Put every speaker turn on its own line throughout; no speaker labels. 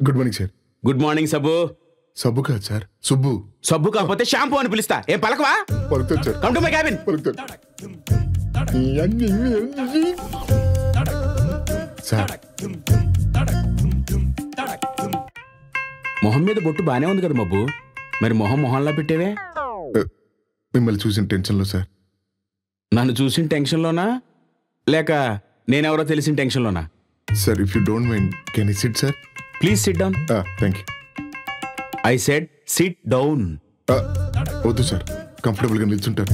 Good morning sir.
Good morning సబ్బు.
సబ్బు కాదు సార్, సుబ్బు.
సబ్బు కాకపోతే షాంపూ అని పిలుస్తా. ఏం పలకవా?
పలుకుతాను sir.
Come to my cabin.
పలుకుతాను సార్.
మొహం మీద బొట్టు బానే ఉంది కదా మబ్బు, మరి మొహంలా పెట్టేవే?
మిమ్మల్ని చూసిన టెన్షన్లో సార్.
నన్ను చూసిన టెన్షన్లోనా లేక నేనెవరో తెలిసిన టెన్షన్లోనా?
Sir if you don't mind can you sit sir?
Please sit down.
Thank you.
I said sit down.
వద్దు సార్, కంఫర్టబుల్గా నిల్చుంటారు.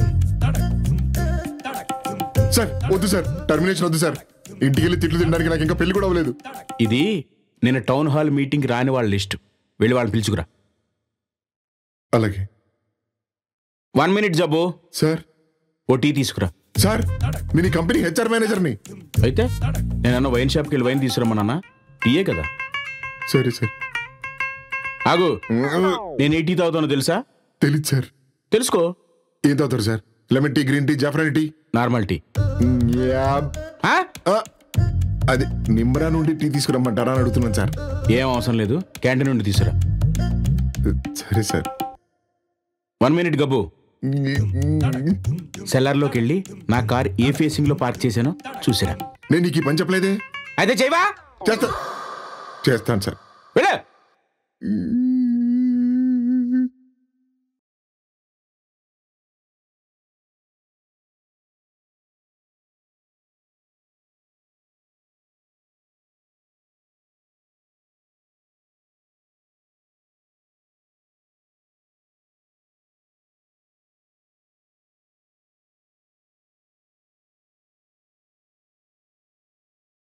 సార్ వద్దు సార్, టర్మినేషన్ వద్దు సార్. ఇంటికి వెళ్ళి తిట్లు తినడానికి నాకు ఇంకా పెళ్లి కూడా అవ్వలేదు.
ఇది నేను టౌన్ హాల్ మీటింగ్కి రాని వాళ్ళ లిస్ట్. వెళ్ళి వాళ్ళని పిలుచుకురా.
అలాగే
1 minute జబ్బు.
సార్.
ఓ టీ తీసుకురా.
సార్ నేను ఈ కంపెనీ హెచ్ఆర్ మేనేజర్ని.
అయితే నేనన్న వైన్ షాప్కి వెళ్ళి వైన్ తీసుకురమ్మన్నా. టీయే కదా.
సరే సార్.
ఆగు, నేను ఏ టీ తాగుతానో తెలుసా?
తెలీదు సార్.
తెలుసుకో.
ఏం తాగుతారు sir? Lemon tea, green tea, జాఫ్రాన్ టీ?
Normal tea.
అది నిమ్రా నుండి టీ తీసుకురమ్మంటారా అని అడుగుతున్నాను సార్.
ఏం అవసరం లేదు, క్యాంటీన్ నుండి తీసుకురా.
సరే సార్.
1 minute గబ్బు. సెల్లార్లోకి వెళ్ళి నా కార్ ఏ ఫేసింగ్ లో పార్క్ చేశానో చూసిరా.
నేను నీకు ఈ పని చెప్పలేదే.
అయితే చేయవా?
చేస్తాను సార్.
వెళ్ళు.